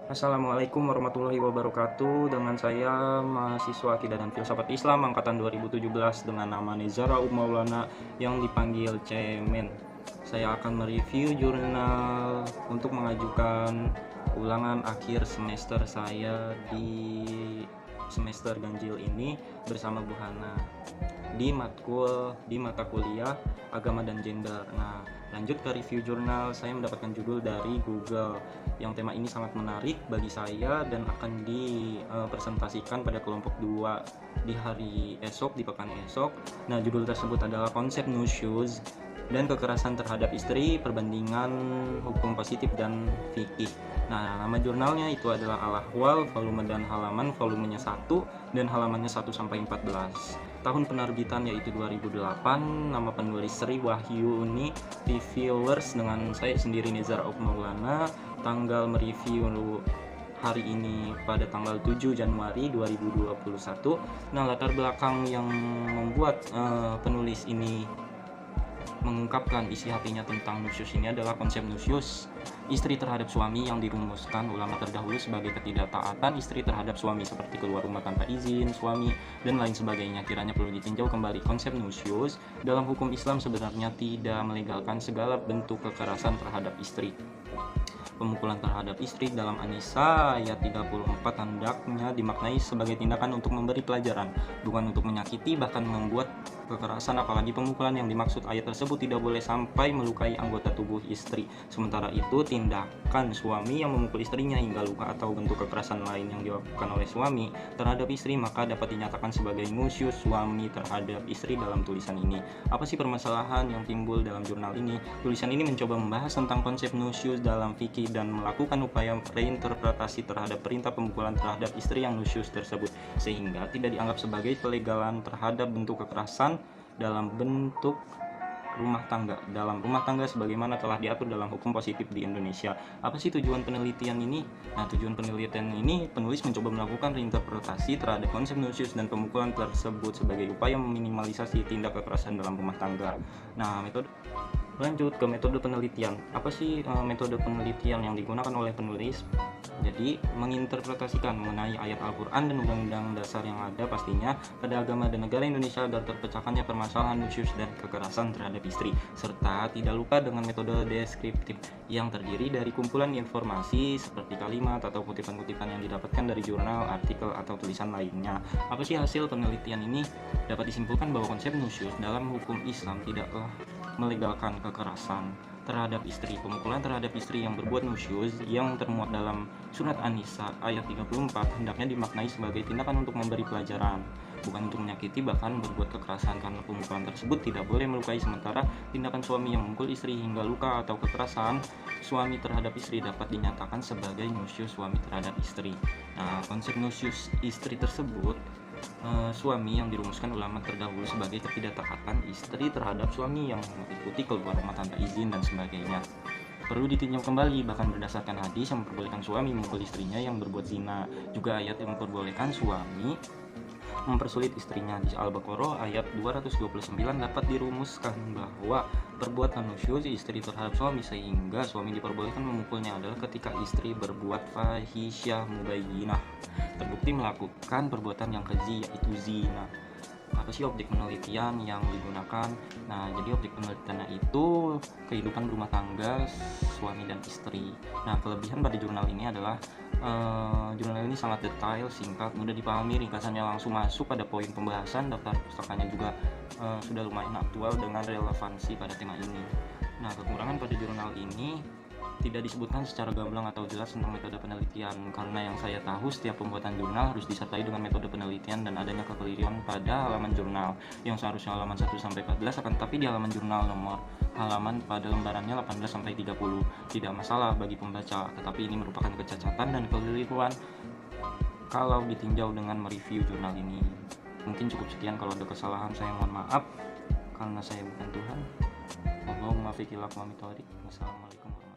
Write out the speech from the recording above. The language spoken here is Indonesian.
Assalamualaikum warahmatullahi wabarakatuh. Dengan saya mahasiswa Akidah dan Filsafat Islam angkatan 2017 dengan nama Nezara Maulana yang dipanggil Cemen. Saya akan mereview jurnal untuk mengajukan ulangan akhir semester saya di semester ganjil ini bersama Bu Hana di mata kuliah agama dan gender. Nah, lanjut ke review jurnal, saya mendapatkan judul dari Google yang tema ini sangat menarik bagi saya dan akan dipresentasikan pada kelompok 2 di hari esok, di pekan esok. Nah, judul tersebut adalah konsep nusyuz dan kekerasan terhadap istri, perbandingan hukum positif dan fikih. Nah, nama jurnalnya itu adalah Al-Ahwal, volume dan halaman volumenya 1 dan halamannya 1 sampai 14. Tahun penerbitan yaitu 2008, nama penulis Sri Wahyuni, reviewers dengan saya sendiri Nezara Maulana, tanggal mereview hari ini pada tanggal 7 Januari 2021. Nah, latar belakang yang membuat penulis ini mengungkapkan isi hatinya tentang nusyus ini adalah konsep nusyus istri terhadap suami yang dirumuskan ulama terdahulu sebagai ketidaktaatan istri terhadap suami seperti keluar rumah tanpa izin suami dan lain sebagainya. Kiranya perlu ditinjau kembali. Konsep nusyus dalam hukum Islam sebenarnya tidak melegalkan segala bentuk kekerasan terhadap istri. Pemukulan terhadap istri dalam An-Nisa ayat 34 hendaknya dimaknai sebagai tindakan untuk memberi pelajaran, bukan untuk menyakiti bahkan membuat kekerasan. Apalagi pemukulan yang dimaksud ayat tersebut tidak boleh sampai melukai anggota tubuh istri. Sementara itu, tindakan suami yang memukul istrinya hingga luka atau bentuk kekerasan lain yang dilakukan oleh suami terhadap istri maka dapat dinyatakan sebagai nusyus suami terhadap istri dalam tulisan ini. Apa sih permasalahan yang timbul dalam jurnal ini? Tulisan ini mencoba membahas tentang konsep nusyus dalam fikih dan melakukan upaya reinterpretasi terhadap perintah pemukulan terhadap istri yang nusyus tersebut sehingga tidak dianggap sebagai pelegalan terhadap bentuk kekerasan dalam bentuk rumah tangga sebagaimana telah diatur dalam hukum positif di Indonesia. Apa sih tujuan penelitian ini? Nah, tujuan penelitian ini penulis mencoba melakukan reinterpretasi terhadap konsep nusyus dan pemukulan tersebut sebagai upaya meminimalisasi tindak kekerasan dalam rumah tangga. Nah, lanjut ke metode penelitian. Apa sih metode penelitian yang digunakan oleh penulis? Jadi, menginterpretasikan mengenai ayat Al-Quran dan Undang-Undang Dasar yang ada pastinya pada agama dan negara Indonesia agar terpecahkannya permasalahan nusyus dan kekerasan terhadap istri, serta tidak lupa dengan metode deskriptif yang terdiri dari kumpulan informasi seperti kalimat atau kutipan-kutipan yang didapatkan dari jurnal, artikel, atau tulisan lainnya. Apa sih hasil penelitian ini? Dapat disimpulkan bahwa konsep nusyus dalam hukum Islam tidaklah melegalkan kekerasan terhadap istri. Pemukulan terhadap istri yang berbuat nusyuz yang termuat dalam surat An-Nisa ayat 34 hendaknya dimaknai sebagai tindakan untuk memberi pelajaran, bukan untuk menyakiti bahkan berbuat kekerasan, karena pemukulan tersebut tidak boleh melukai. Sementara tindakan suami yang memukul istri hingga luka atau kekerasan suami terhadap istri dapat dinyatakan sebagai nusyuz suami terhadap istri. Nah, konsep nusyuz istri tersebut suami yang dirumuskan ulama terdahulu sebagai ketidaktaatan istri terhadap suami yang mengikuti keluar rumah tanpa izin dan sebagainya perlu ditinjau kembali, bahkan berdasarkan hadis yang memperbolehkan suami memukul istrinya yang berbuat zina, juga ayat yang memperbolehkan suami mempersulit istrinya. Di Al-Baqarah ayat 229 dapat dirumuskan bahwa perbuatan nusyuz istri terhadap suami sehingga suami diperbolehkan memukulnya adalah ketika istri berbuat fahisyah mubayyinah, terbukti melakukan perbuatan yang keji yaitu zina. Apa sih objek penelitian yang digunakan? Nah, jadi objek penelitiannya itu kehidupan rumah tangga suami dan istri. Nah, kelebihan pada jurnal ini adalah jurnal ini sangat detail, singkat, mudah dipahami, ringkasannya langsung masuk pada poin pembahasan, daftar pustakanya juga sudah lumayan aktual dengan relevansi pada tema ini. Nah, kekurangan pada jurnal ini tidak disebutkan secara gamblang atau jelas tentang metode penelitian, karena yang saya tahu setiap pembuatan jurnal harus disertai dengan metode penelitian dan adanya kekeliruan pada halaman jurnal yang seharusnya halaman 1 sampai 14 akan tetapi di halaman jurnal nomor halaman pada lembarannya 18 sampai 30. Tidak masalah bagi pembaca, tetapi ini merupakan kecacatan dan kekeliruan kalau ditinjau dengan mereview jurnal ini. Mungkin cukup sekian, kalau ada kesalahan saya mohon maaf karena saya bukan Tuhan. Wassalamualaikum warahmatullahi wabarakatuh.